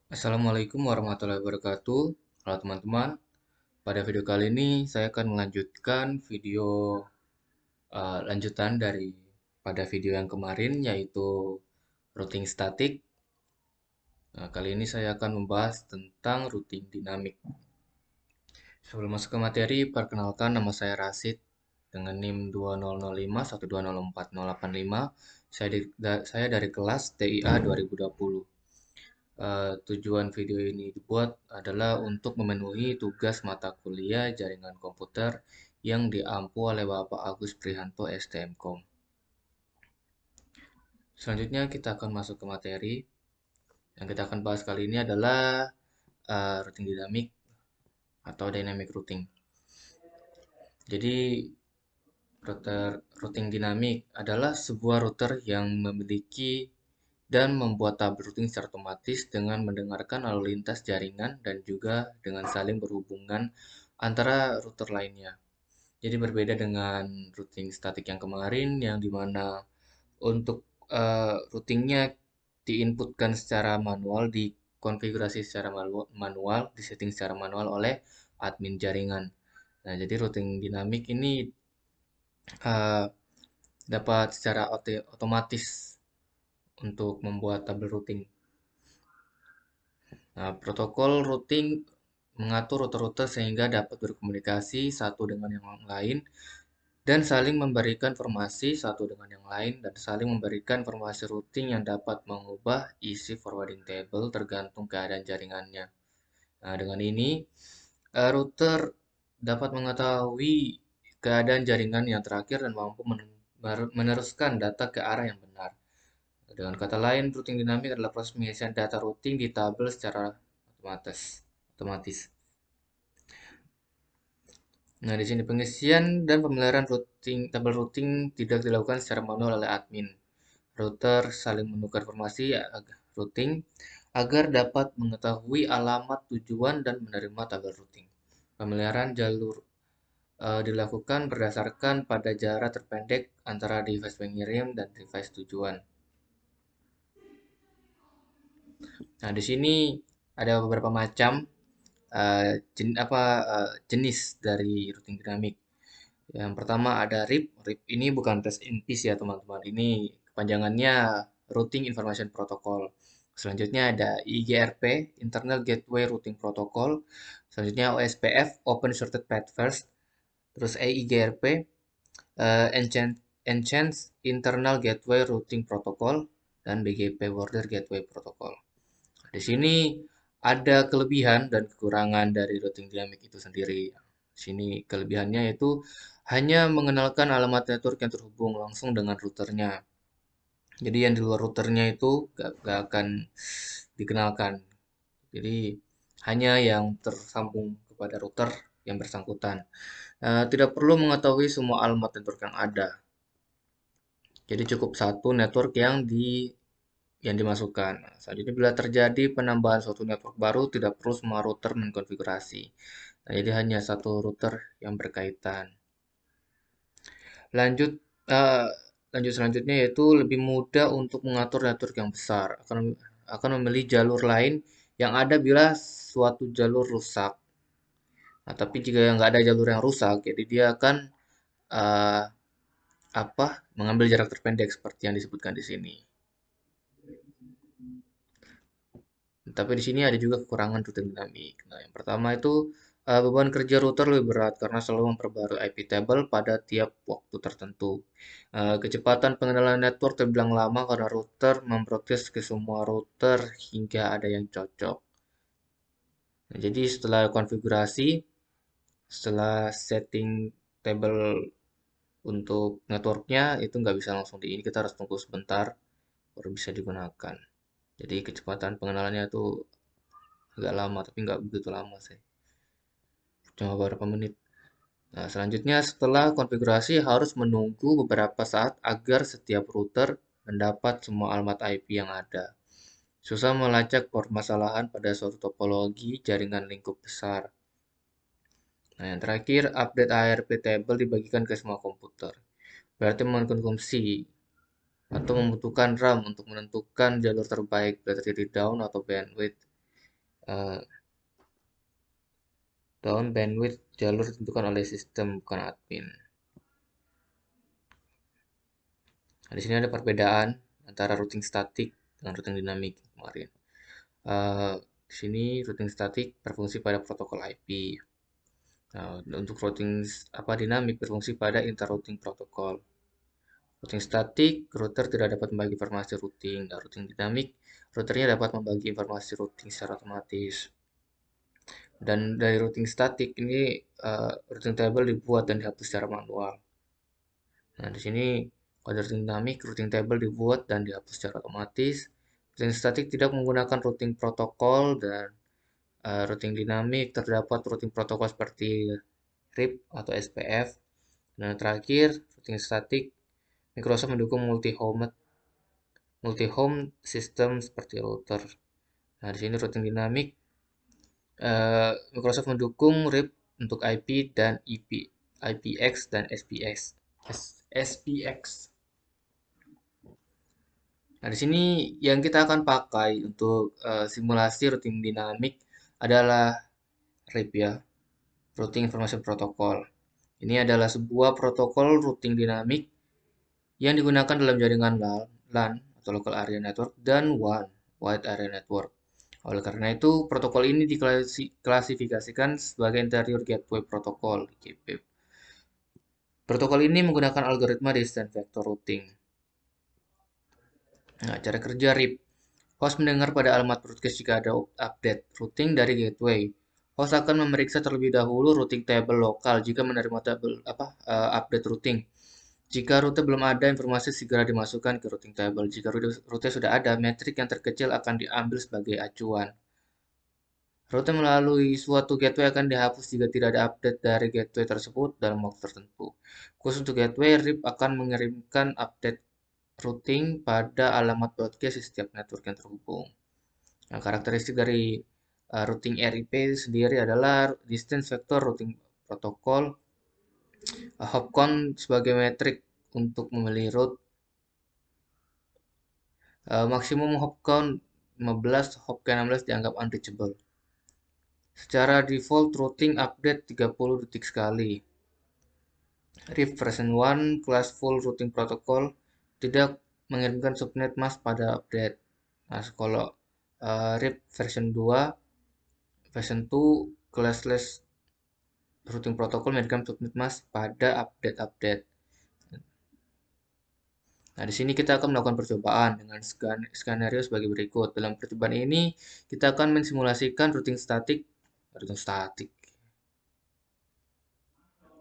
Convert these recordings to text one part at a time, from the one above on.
Assalamualaikum warahmatullahi wabarakatuh. Halo teman-teman, pada video kali ini saya akan melanjutkan video lanjutan dari pada video yang kemarin yaitu routing statik. Nah, kali ini saya akan membahas tentang routing dinamik. Sebelum masuk ke materi, perkenalkan nama saya Rasid dengan NIM 2005120485. Saya dari kelas TIA 2020. Tujuan video ini dibuat adalah untuk memenuhi tugas mata kuliah jaringan komputer yang diampu oleh Bapak Agus Prihanto STMKOM. Selanjutnya kita akan masuk ke materi. Yang kita akan bahas kali ini adalah routing dinamik atau dynamic routing. Jadi routing dinamik adalah sebuah router yang memiliki dan membuat tabel routing secara otomatis dengan mendengarkan lalu lintas jaringan dan juga dengan saling berhubungan antara router lainnya. Jadi berbeda dengan routing statik yang kemarin yang dimana untuk routingnya diinputkan secara manual, dikonfigurasi secara manual, disetting secara manual oleh admin jaringan. Nah, jadi routing dinamik ini uh, dapat secara otomatis untuk membuat tabel routing. Nah, protokol routing mengatur router-router sehingga dapat berkomunikasi satu dengan yang lain dan saling memberikan informasi satu dengan yang lain dan saling memberikan informasi routing yang dapat mengubah isi forwarding table tergantung keadaan jaringannya. Nah, dengan ini router dapat mengetahui keadaan jaringan yang terakhir dan mampu meneruskan data ke arah yang benar. Dengan kata lain, routing dinamik adalah proses pengisian data routing di tabel secara otomatis. Nah, di sini pengisian dan pemeliharaan tabel routing tidak dilakukan secara manual oleh admin. Router saling menukar informasi routing agar dapat mengetahui alamat tujuan dan menerima tabel routing. Pemeliharaan jalur dilakukan berdasarkan pada jarak terpendek antara device pengirim dan device tujuan. Nah, di sini ada beberapa macam jenis dari routing dinamik. Yang pertama ada RIP. RIP ini bukan rest in peace ya teman-teman. Ini kepanjangannya Routing Information Protocol. Selanjutnya ada IGRP, Internal Gateway Routing Protocol. Selanjutnya OSPF, Open Shorted Path First. Terus EIGRP, Enhanced Internal Gateway Routing Protocol. Dan BGP Border Gateway Protocol. Di sini ada kelebihan dan kekurangan dari routing dinamik itu sendiri. Di sini kelebihannya yaitu hanya mengenalkan alamat network yang terhubung langsung dengan routernya. Jadi yang di luar routernya itu gak akan dikenalkan. Jadi hanya yang tersambung kepada router yang bersangkutan. Tidak perlu mengetahui semua alamat network yang ada. Jadi cukup satu network yang dimasukkan. Nah, selanjutnya bila terjadi penambahan suatu network baru, tidak perlu semua router mengkonfigurasi. Nah, jadi hanya satu router yang berkaitan. Lanjut eh, lanjut selanjutnya yaitu lebih mudah untuk mengatur network yang besar. Akan memilih jalur lain yang ada bila suatu jalur rusak. Nah, tapi jika nggak ada jalur yang rusak, jadi dia akan eh, mengambil jarak terpendek seperti yang disebutkan di sini. Tapi di sini ada juga kekurangan router dinamik. Nah, yang pertama itu beban kerja router lebih berat karena selalu memperbarui IP table pada tiap waktu tertentu. Kecepatan pengenalan network terbilang lama karena router memprotes ke semua router hingga ada yang cocok. Nah, jadi setelah konfigurasi, setelah setting table untuk networknya itu nggak bisa langsung di ini, kita harus tunggu sebentar baru bisa digunakan. Jadi kecepatan pengenalannya itu agak lama, tapi nggak begitu lama sih. Cuma beberapa menit. Nah, selanjutnya setelah konfigurasi harus menunggu beberapa saat agar setiap router mendapat semua alamat IP yang ada. Susah melacak permasalahan pada suatu topologi jaringan lingkup besar. Nah, yang terakhir, update ARP table dibagikan ke semua komputer. Berarti mengkonsumsi atau membutuhkan RAM untuk menentukan jalur terbaik bila terjadi down atau bandwidth. eh, down bandwidth jalur ditentukan oleh sistem bukan admin. Nah, di sini ada perbedaan antara routing statik dengan routing dinamik kemarin. Di sini routing statik berfungsi pada protokol IP. Nah, untuk routing dinamik berfungsi pada interrouting protokol. Routing statik, router tidak dapat membagi informasi routing. Dan routing dinamik, routernya dapat membagi informasi routing secara otomatis. Dan dari routing statik ini routing table dibuat dan dihapus secara manual. Nah, di sini pada routing dinamik, routing table dibuat dan dihapus secara otomatis. Routing statik tidak menggunakan routing protokol dan routing dinamik terdapat routing protokol seperti RIP atau SPF. Dan terakhir, routing statik Microsoft mendukung multi-home sistem seperti router. Nah, di sini routing dinamik Microsoft mendukung RIP untuk IP dan IPX dan SPX. Nah, di sini yang kita akan pakai untuk simulasi routing dinamik adalah RIP ya, Routing Information Protocol. Ini adalah sebuah protokol routing dinamik yang digunakan dalam jaringan LAN atau Local Area Network dan WAN, Wide Area Network. Oleh karena itu, protokol ini diklasifikasikan sebagai Interior Gateway Protocol, GPP. Protokol ini menggunakan algoritma Distance Vector Routing. Nah, cara kerja RIP. Host mendengar pada alamat broadcast jika ada update routing dari gateway. Host akan memeriksa terlebih dahulu routing table lokal jika menerima update routing. Jika rute belum ada, informasi segera dimasukkan ke routing table. Jika rute sudah ada, metrik yang terkecil akan diambil sebagai acuan. Rute melalui suatu gateway akan dihapus jika tidak ada update dari gateway tersebut dalam waktu tertentu. Khusus untuk gateway, RIP akan mengirimkan update routing pada alamat broadcast di setiap network yang terhubung. Nah, karakteristik dari routing RIP sendiri adalah Distance Vector Routing Protocol, hop count sebagai metrik untuk memilih route, maksimum hop count 15, hop ke 16 dianggap unreachable. Secara default routing update 30 detik sekali. RIP version 1 kelas full routing protocol tidak mengirimkan subnet mask pada update. Nah, kalau RIP version 2 classless routing protocol mengirimkan subnet mask pada update-update. Nah, di sini kita akan melakukan percobaan dengan skenario sebagai berikut. Dalam percobaan ini, kita akan mensimulasikan routing statik.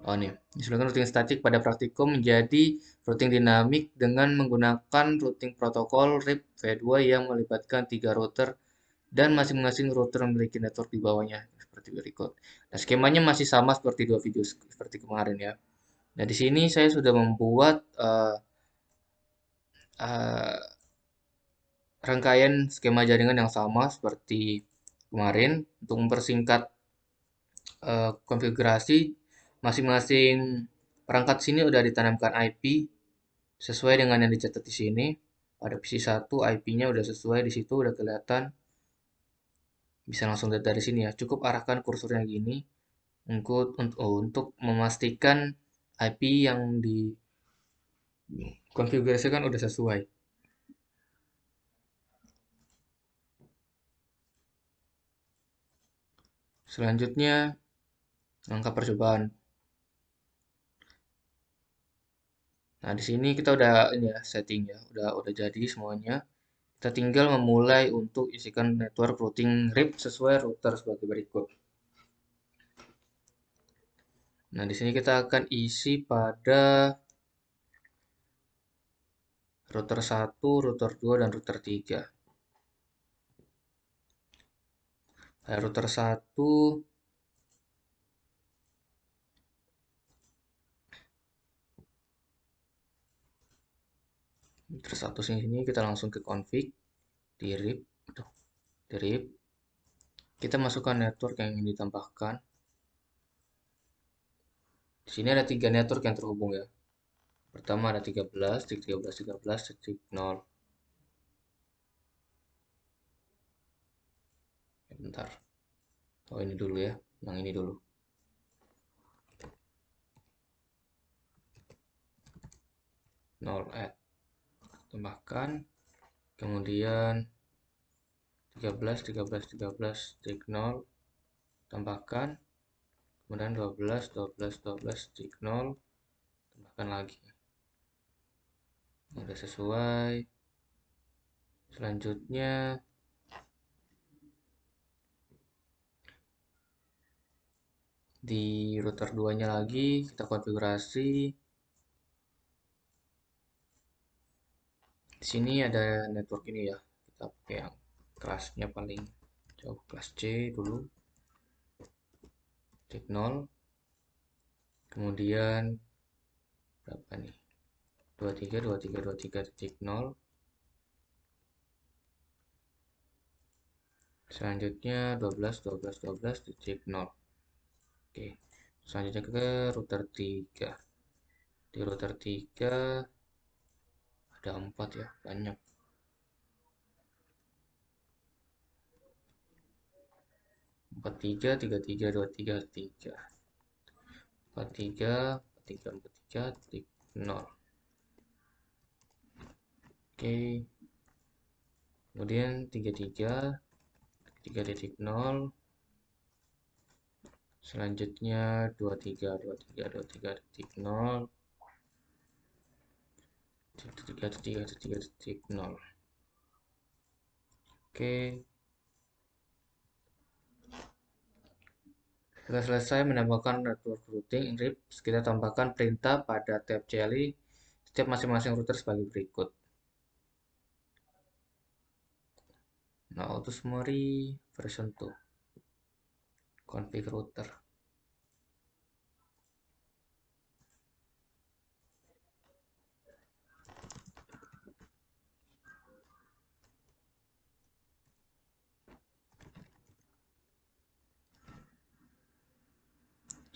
Oh nih, disimulasikan routing statik pada praktikum menjadi routing dinamik dengan menggunakan routing protokol RIP V2 yang melibatkan 3 router dan masing-masing router memiliki network di bawahnya seperti berikut. Nah, skemanya masih sama seperti dua video seperti kemarin ya. Nah, di sini saya sudah membuat uh, rangkaian skema jaringan yang sama seperti kemarin untuk mempersingkat konfigurasi masing-masing perangkat sini udah ditanamkan IP sesuai dengan yang dicatat di sini. Pada PC1 IP-nya udah sesuai di situ udah kelihatan. Bisa langsung lihat dari sini ya. Cukup arahkan kursornya gini untuk memastikan IP yang dikonfigurasikan udah sesuai. Selanjutnya langkah percobaan. Nah, di sini kita udah ini ya setting ya, udah jadi semuanya. Kita tinggal memulai untuk isikan network routing RIP sesuai router sebagai berikut. Nah, di sini kita akan isi pada router 1, router 2, dan router 3. Nah, router 1 sini kita langsung ke config di RIP, kita masukkan network yang ingin ditambahkan. Di sini ada 3 network yang terhubung ya. Pertama ada 13, titik 13, 13, titik 0. Bentar. Oh, ini dulu ya. Yang ini dulu. Nol add. Tambahkan. Kemudian 13, 13, 13, tik 0. Tambahkan. Kemudian 12, 12, 12, tik 0. Tambahkan lagi. Udah sesuai. Selanjutnya di router 2-nya lagi kita konfigurasi. Di sini ada network ini ya. Kita pakai yang kelasnya paling jauh, kelas C dulu. Tik 0. Kemudian berapa nih? 23, 23, 23 titik 0. Selanjutnya 12, 12, 12 titik 0. Oke. Selanjutnya ke router 3. Di router 3 ada 4 ya, banyak. 43, 33, 23, 3. 43, 43, 43 titik 0. Oke. Kemudian 33, 3 titik 0. Selanjutnya 23, 23, 23 titik 0. 3, 3, 3 titik 0. Oke. Setelah selesai menambahkan network routing RIPS, kita tambahkan perintah pada tab CLI setiap masing-masing router sebagai berikut. Nah, Auto-Summary version 2. Config router.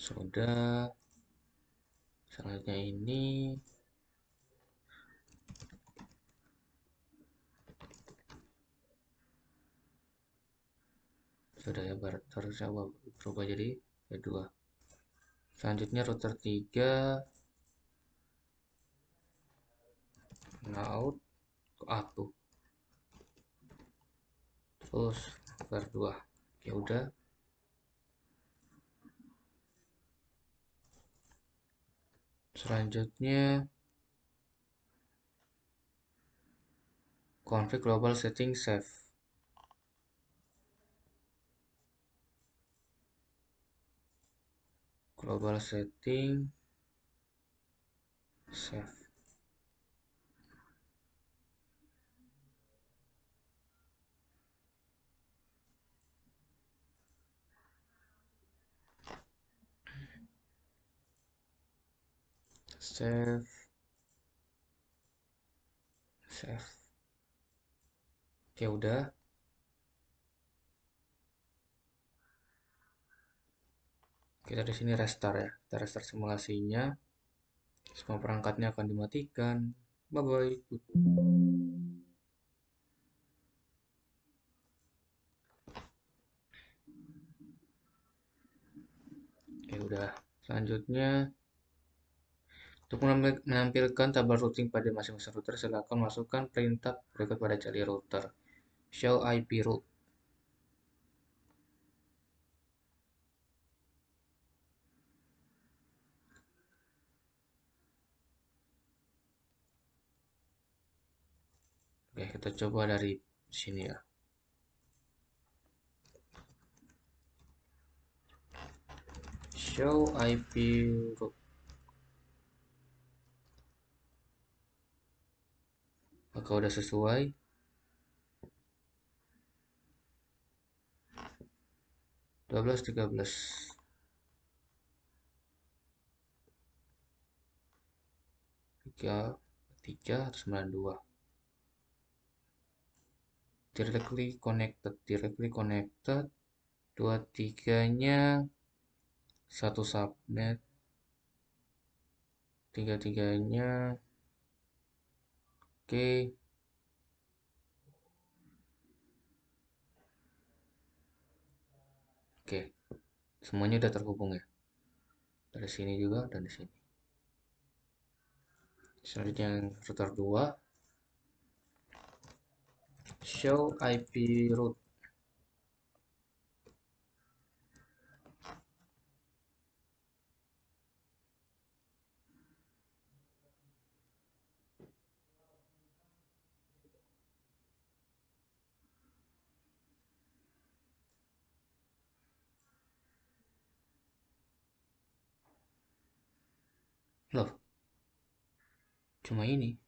Sudah. Selanjutnya ini sudah ya, harusnya berubah jadi V2. Selanjutnya router 3 out ke A2. Terus V2. Ya udah. Selanjutnya config global setting save. Global setting save. Save. Save. Oke, udah. Kita di sini restart ya. Kita restart simulasinya. Semua perangkatnya akan dimatikan. Bye bye. Oke, udah. Selanjutnya, untuk menampilkan tabel routing pada masing-masing router, silakan masukkan perintah berikut pada CLI router. Show IP route. Oke, kita coba dari sini ya. Show IP route. Apakah udah sesuai? 12, 13. 3, 3, 92. Directly connected. Directly connected. 23-nya satu subnet. 3-3-nya oke. Oke, semuanya udah terhubung ya. Dari sini juga dan di sini. Selanjutnya yang router 2, show IP route. Loh, cuma ini.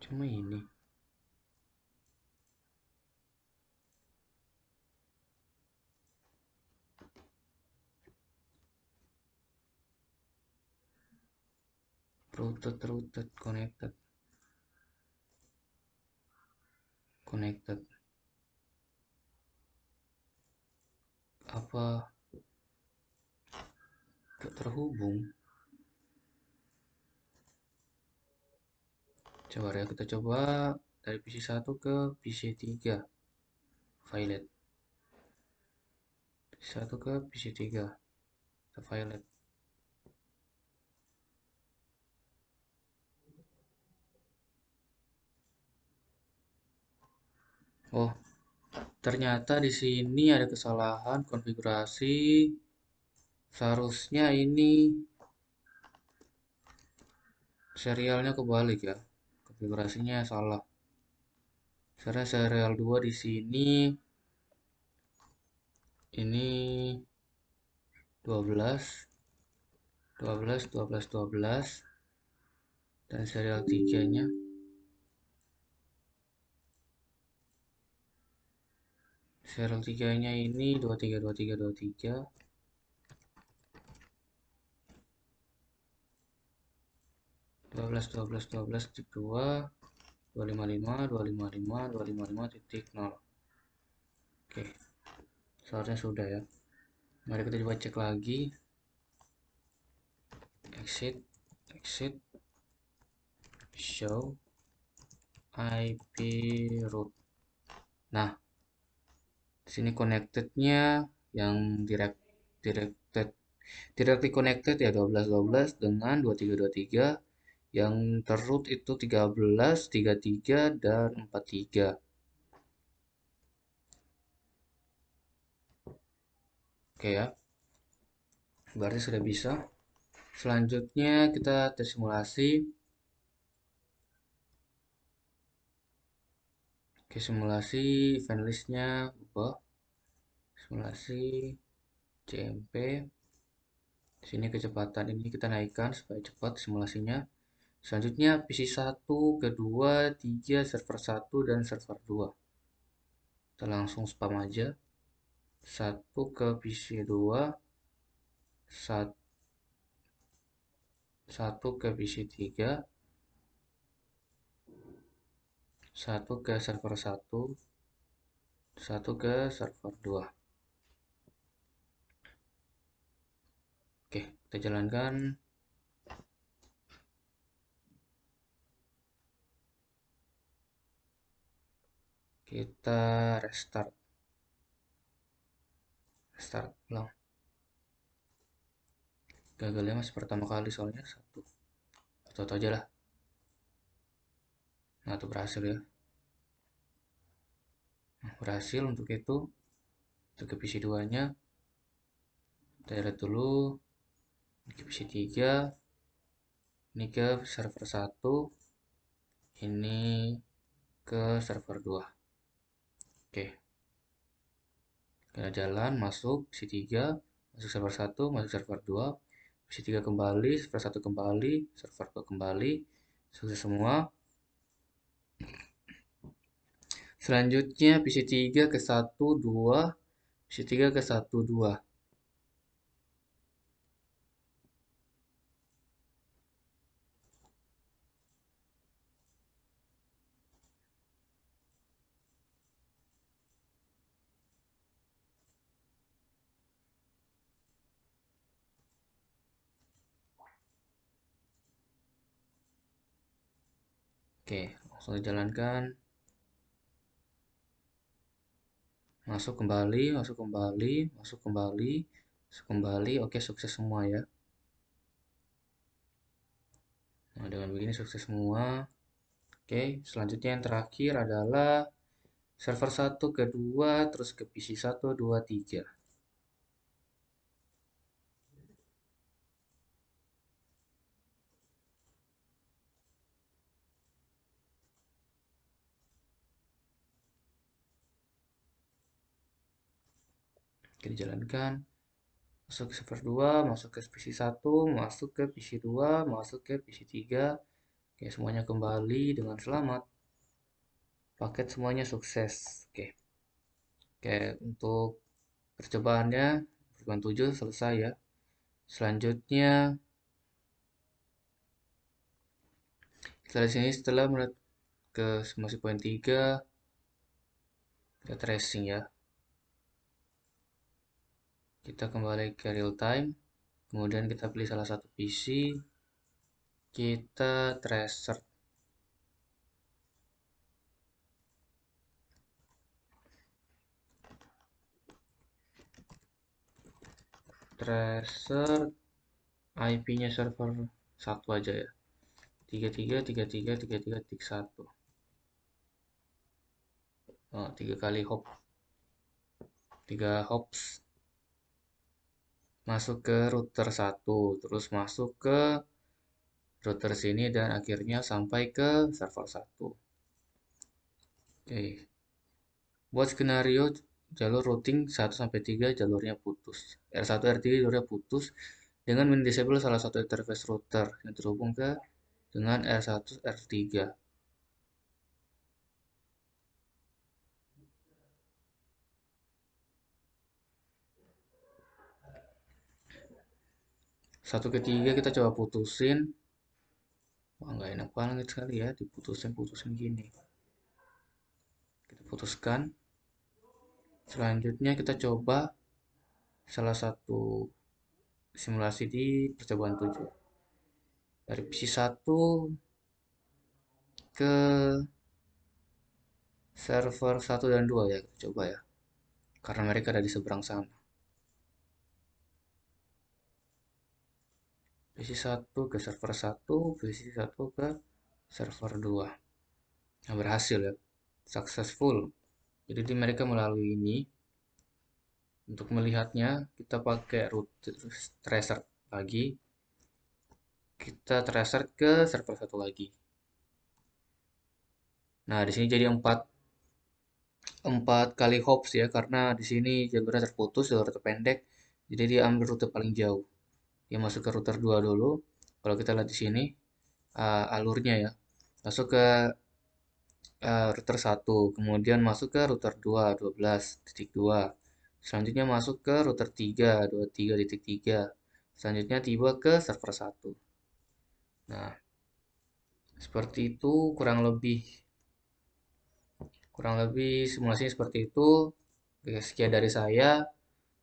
Cuma ini. Routed, connected. Apa gak terhubung? Coba ya, kita coba dari PC 1 ke PC 3. Violet. PC 1 ke PC 3. Kita violet. Oh, ternyata di sini ada kesalahan konfigurasi. Seharusnya ini serialnya kebalik ya. Konfigurasinya salah. Karena serial 2 di sini ini 12, 12, 12, 12 dan serial 3-nya ini 23, 23, 23, 12, 12, 12 titik 2, 255, 255, 255 titik 0. Oke, seharusnya sudah ya. Mari kita coba cek lagi. Exit, exit, show IP route. Nah, di sini connected-nya yang directed directly connected ya 12 12 dengan 23 23, yang terroot itu 13 33 dan 43. Oke ya, berarti sudah bisa. Selanjutnya kita tes simulasi. Oke, simulasi event list-nya ubah. Simulasi CMP. Sini kecepatan ini kita naikkan supaya cepat simulasinya. Selanjutnya PC 1, kedua, 3, server 1 dan server 2. Kita langsung spam aja. 1 ke PC 2, 1 ke PC 3, 1 ke server 1, 1 ke server 2. Oke, kita jalankan. Kita restart. Restart ulang. Gagalnya masih pertama kali soalnya 1. Atau aja lah. Nah, itu berhasil ya. Nah, berhasil untuk itu. Untuk ke PC 2-nya. Kita lihat dulu. Ini ke PC 3. Ini ke server 1. Ini ke server 2. Oke, kita jalan, masuk PC 3, masuk server 1, masuk server 2, PC 3 kembali, server 1 kembali, server 2 kembali, sukses semua. Selanjutnya PC 3 ke 1, 2, PC 3 ke 1, 2. Oke, langsung dijalankan. Masuk kembali, masuk kembali, masuk kembali, masuk kembali. Oke, sukses semua ya. Nah, dengan begini sukses semua. Oke, selanjutnya yang terakhir adalah server 1 ke 2, terus ke PC 1, 2, 3. Oke, dijalankan. Masuk ke server 2, masuk ke PC 1, masuk ke PC 2, masuk ke PC 3. Oke, semuanya kembali dengan selamat. Paket semuanya sukses. Oke. Oke, untuk percobaannya percobaan 7 selesai ya. Selanjutnya kita di sini setelah melihat ke simulasi poin 3, kita tracing ya. Kita kembali ke real time, kemudian kita pilih salah satu PC, kita tracer. Tracer IP-nya server 1 aja ya. 33333331. Oh, 3 kali hop, 3 hops masuk ke router 1, terus masuk ke router sini dan akhirnya sampai ke server 1. Oke. Buat skenario jalur routing 1 sampai 3 jalurnya putus. R1 R3 jalurnya putus dengan mendisable salah satu interface router yang terhubung ke dengan R1 R3. Satu ketiga kita coba putusin. Wah, nggak enak banget sekali ya diputusin gini. Kita putuskan. Selanjutnya kita coba salah satu simulasi di percobaan 7. Dari PC 1 ke server 1 dan 2 ya, kita coba ya. Karena mereka ada di seberang sana. PC 1 ke server 1, PC 1 ke server 2. Nah, berhasil ya. Successful. Jadi mereka melalui ini. Untuk melihatnya, kita pakai root tracer lagi. Kita tracer ke server 1 lagi. Nah, di sini jadi 4 kali hops ya, karena di sini jalurnya terputus, jalur terpendek. Jadi dia ambil rute paling jauh. Dia masuk ke router 2 dulu. Kalau kita lihat di sini, alurnya ya. Masuk ke router 1, kemudian masuk ke router 2, 12.2. Selanjutnya masuk ke router 3, 23.3. Selanjutnya tiba ke server 1. Nah, seperti itu kurang lebih simulasinya seperti itu. Oke, sekian dari saya.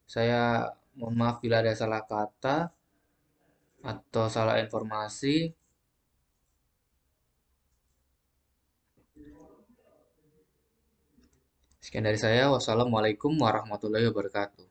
Saya mohon maaf bila ada salah kata atau salah informasi. Sekian dari saya. Wassalamualaikum warahmatullahi wabarakatuh.